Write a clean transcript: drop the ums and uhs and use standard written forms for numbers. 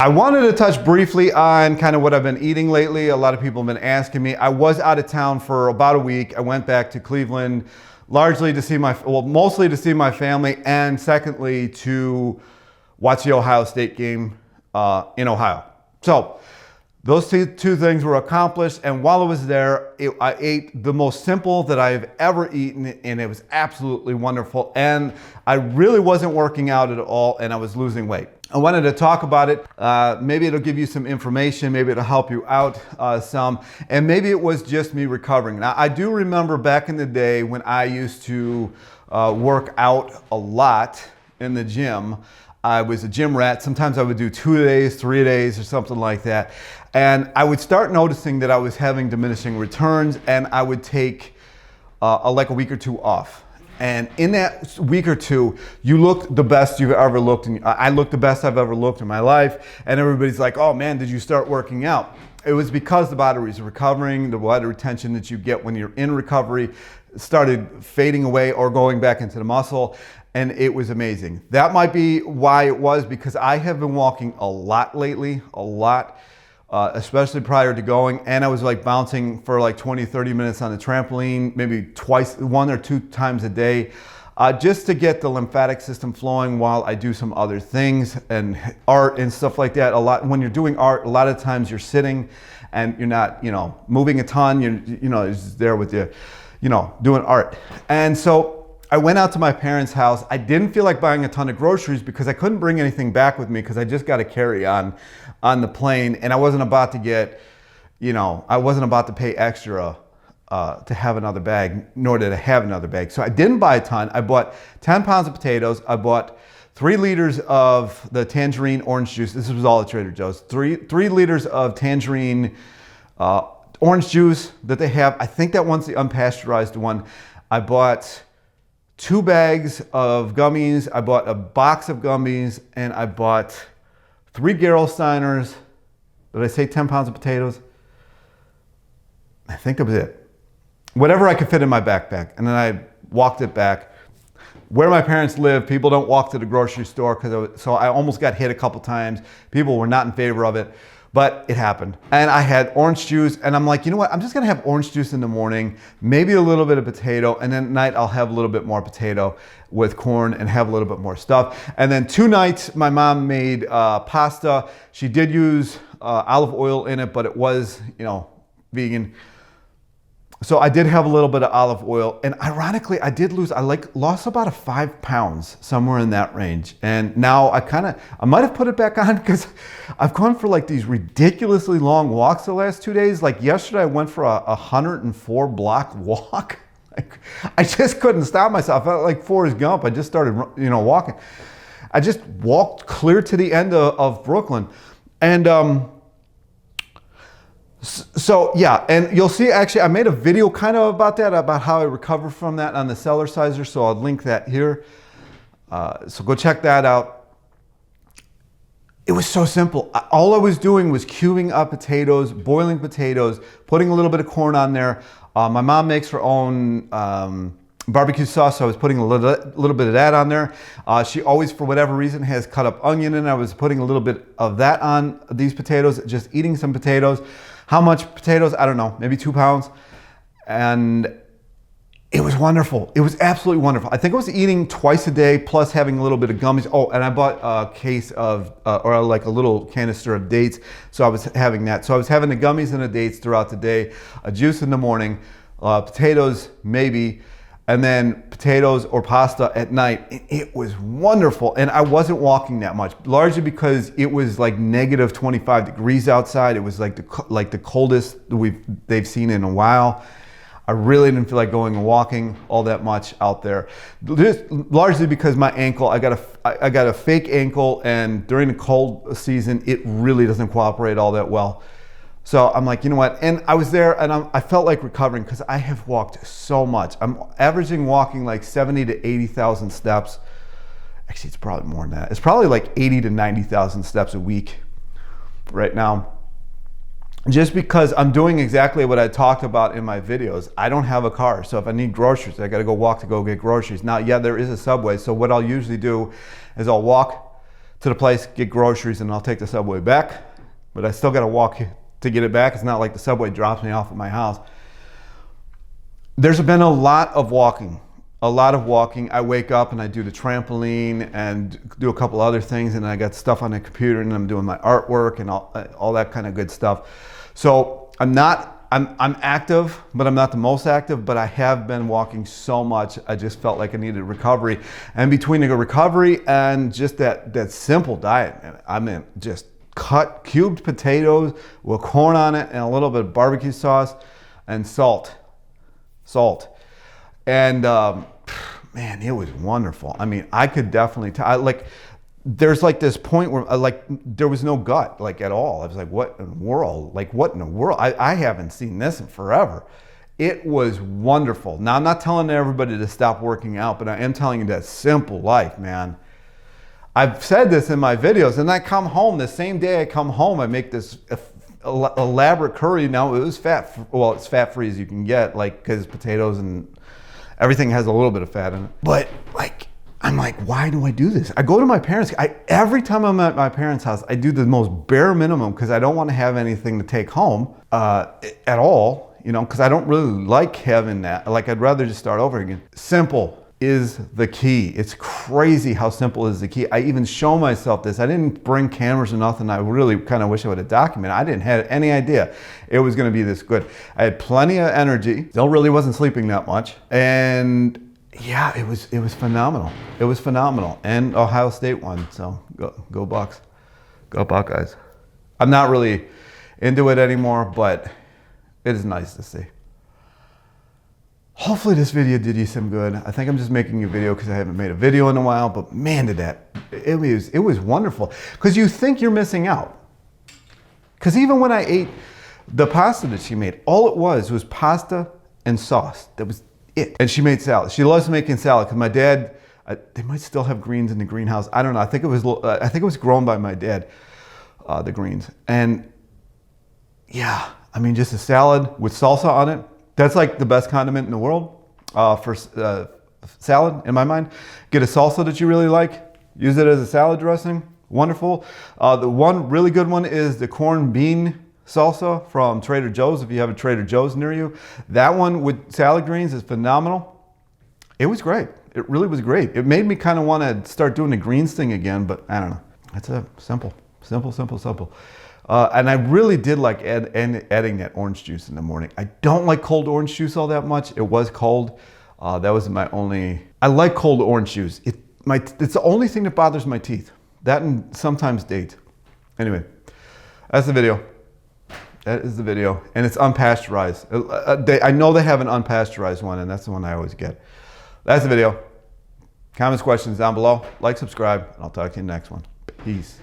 I wanted to touch briefly on kind of what I've been eating lately. A lot of people have been asking me. I was out of town for about a week. I went back to Cleveland largely to see mostly to see my family, and secondly to watch the Ohio State game in Ohio. So those two things were accomplished, and while I was there, I ate the most simple that I've ever eaten, and it was absolutely wonderful. And I really wasn't working out at all, and I was losing weight. I wanted to talk about it. Maybe it'll give you some information, maybe it'll help you out some, and maybe it was just me recovering. Now, I do remember back in the day when I used to work out a lot in the gym. I was a gym rat. Sometimes I would do 2 days, 3 days, or something like that. And I would start noticing that I was having diminishing returns, and I would take like a week or two off. And in that week or two, you looked the best you've ever looked. I looked the best I've ever looked in my life. And everybody's like, oh man, did you start working out? It was because the body was recovering, the body retention that you get when you're in recovery started fading away or going back into the muscle. And it was amazing. That might be why it was, because I have been walking a lot lately, a lot. Especially prior to going, and I was like bouncing for like 20-30 minutes on the trampoline, maybe twice, 1 or 2 times a day, just to get the lymphatic system flowing while I do some other things and art and stuff like that. When you're doing art, a lot of times you're sitting and you're not, moving a ton. You're just there with you, doing art. And so I went out to my parents' house. I didn't feel like buying a ton of groceries because I couldn't bring anything back with me because I just got to carry on the plane, and I wasn't about to get, I wasn't about to pay extra to have another bag, nor did I have another bag. So I didn't buy a ton. I bought 10 pounds of potatoes. I bought 3 liters of the tangerine orange juice. This was all at Trader Joe's. 3 liters of tangerine orange juice that they have. I think that one's the unpasteurized one. I bought 2 bags of gummies. I bought a box of gummies, and I bought 3 Gerolsteiners. Did I say 10 pounds of potatoes? I think that was it. Whatever I could fit in my backpack. And then I walked it back. Where my parents live, people don't walk to the grocery store, so I almost got hit a couple times. People were not in favor of it, but it happened. And I had orange juice, and I'm like, you know what? I'm just gonna have orange juice in the morning, maybe a little bit of potato, and then at night I'll have a little bit more potato with corn and have a little bit more stuff. And then 2 nights, my mom made pasta. She did use olive oil in it, but it was, vegan. So I did have a little bit of olive oil, and ironically, I lost about 5 pounds, somewhere in that range. And now I might have put it back on because I've gone for like these ridiculously long walks the last 2 days. Like yesterday, I went for a 104 block walk. I just couldn't stop myself. I felt like Forrest Gump. I just started, walking. I just walked clear to the end of Brooklyn, and so yeah, and you'll see, actually I made a video kind of about that, about how I recovered from that on the Cellerciser, so I'll link that here. So go check that out. It was so simple. All I was doing was cubing up potatoes, boiling potatoes, putting a little bit of corn on there. My mom makes her own barbecue sauce, so I was putting a little bit of that on there. She always, for whatever reason, has cut up onion in it. I was putting a little bit of that on these potatoes, just eating some potatoes. How much potatoes? I don't know, maybe 2 pounds. And it was wonderful. It was absolutely wonderful. I think I was eating twice a day, plus having a little bit of gummies. Oh, and I bought a case of, or like a little canister of dates. So I was having that. So I was having the gummies and the dates throughout the day, a juice in the morning, potatoes maybe, and then potatoes or pasta at night. It was wonderful. And I wasn't walking that much, largely because it was like negative 25 degrees outside. It was like the coldest they've seen in a while. I really didn't feel like going and walking all that much out there. Just largely because my ankle, I got a fake ankle, and during the cold season, it really doesn't cooperate all that well. So I'm like, you know what? And I was there, and I felt like recovering because I have walked so much. I'm averaging walking like 70 to 80,000 steps. Actually, it's probably more than that. It's probably like 80 to 90,000 steps a week right now. Just because I'm doing exactly what I talked about in my videos. I don't have a car, so if I need groceries, I gotta go walk to go get groceries. Now, yeah, there is a Subway, so what I'll usually do is I'll walk to the place, get groceries, and I'll take the subway back. But I still got to walk to get it back. It's not like the subway drops me off at my house. There's been a lot of walking. I wake up and I do the trampoline and do a couple other things, and I got stuff on the computer and I'm doing my artwork and all that kind of good stuff. So I'm active, but I'm not the most active, but I have been walking so much. I just felt like I needed recovery. And between the recovery and just that simple diet, man, I mean, just cut cubed potatoes with corn on it and a little bit of barbecue sauce and salt. And man, it was wonderful. I mean, I could definitely there's like this point where there was no gut at all. I was like, what in the world? I haven't seen this in forever. It was wonderful. Now, I'm not telling everybody to stop working out, but I am telling you that simple life, man. I've said this in my videos, and I come home, the same day I come home, I make this elaborate curry. Now, it was it's fat-free as you can get, because potatoes and everything has a little bit of fat in it. But I'm like, why do I do this? I go to my parents. Every time I'm at my parents' house, I do the most bare minimum because I don't want to have anything to take home at all, because I don't really like having that. I'd rather just start over again. Simple is the key. It's crazy how simple is the key. I even show myself this. I didn't bring cameras or nothing. I really kind of wish I would have documented. I didn't have any idea it was going to be this good. I had plenty of energy. Still really wasn't sleeping that much. And yeah, it was phenomenal. It was phenomenal. And Ohio State won. So go Bucks. Go Buckeyes. I'm not really into it anymore, but it is nice to see. Hopefully this video did you some good. I think I'm just making a video because I haven't made a video in a while, but man, it was wonderful. Because you think you're missing out. Because even when I ate the pasta that she made, all it was pasta and sauce. That was it. And she made salad. She loves making salad because my dad, they might still have greens in the greenhouse. I don't know. I think it was grown by my dad, the greens. And yeah, I mean, just a salad with salsa on it. That's like the best condiment in the world for salad, in my mind. Get a salsa that you really like, use it as a salad dressing, wonderful. The one really good one is the corned bean salsa from Trader Joe's, if you have a Trader Joe's near you. That one with salad greens is phenomenal. It was great. It really was great. It made me kind of want to start doing the greens thing again, but I don't know. It's a simple. And I really did like adding that orange juice in the morning. I don't like cold orange juice all that much. It was cold. That was my only... I like cold orange juice. It's the only thing that bothers my teeth. That and sometimes dates. Anyway, that's the video. That is the video. And it's unpasteurized. I know they have an unpasteurized one, and that's the one I always get. That's the video. Comments, questions down below. Like, subscribe, and I'll talk to you in the next one. Peace.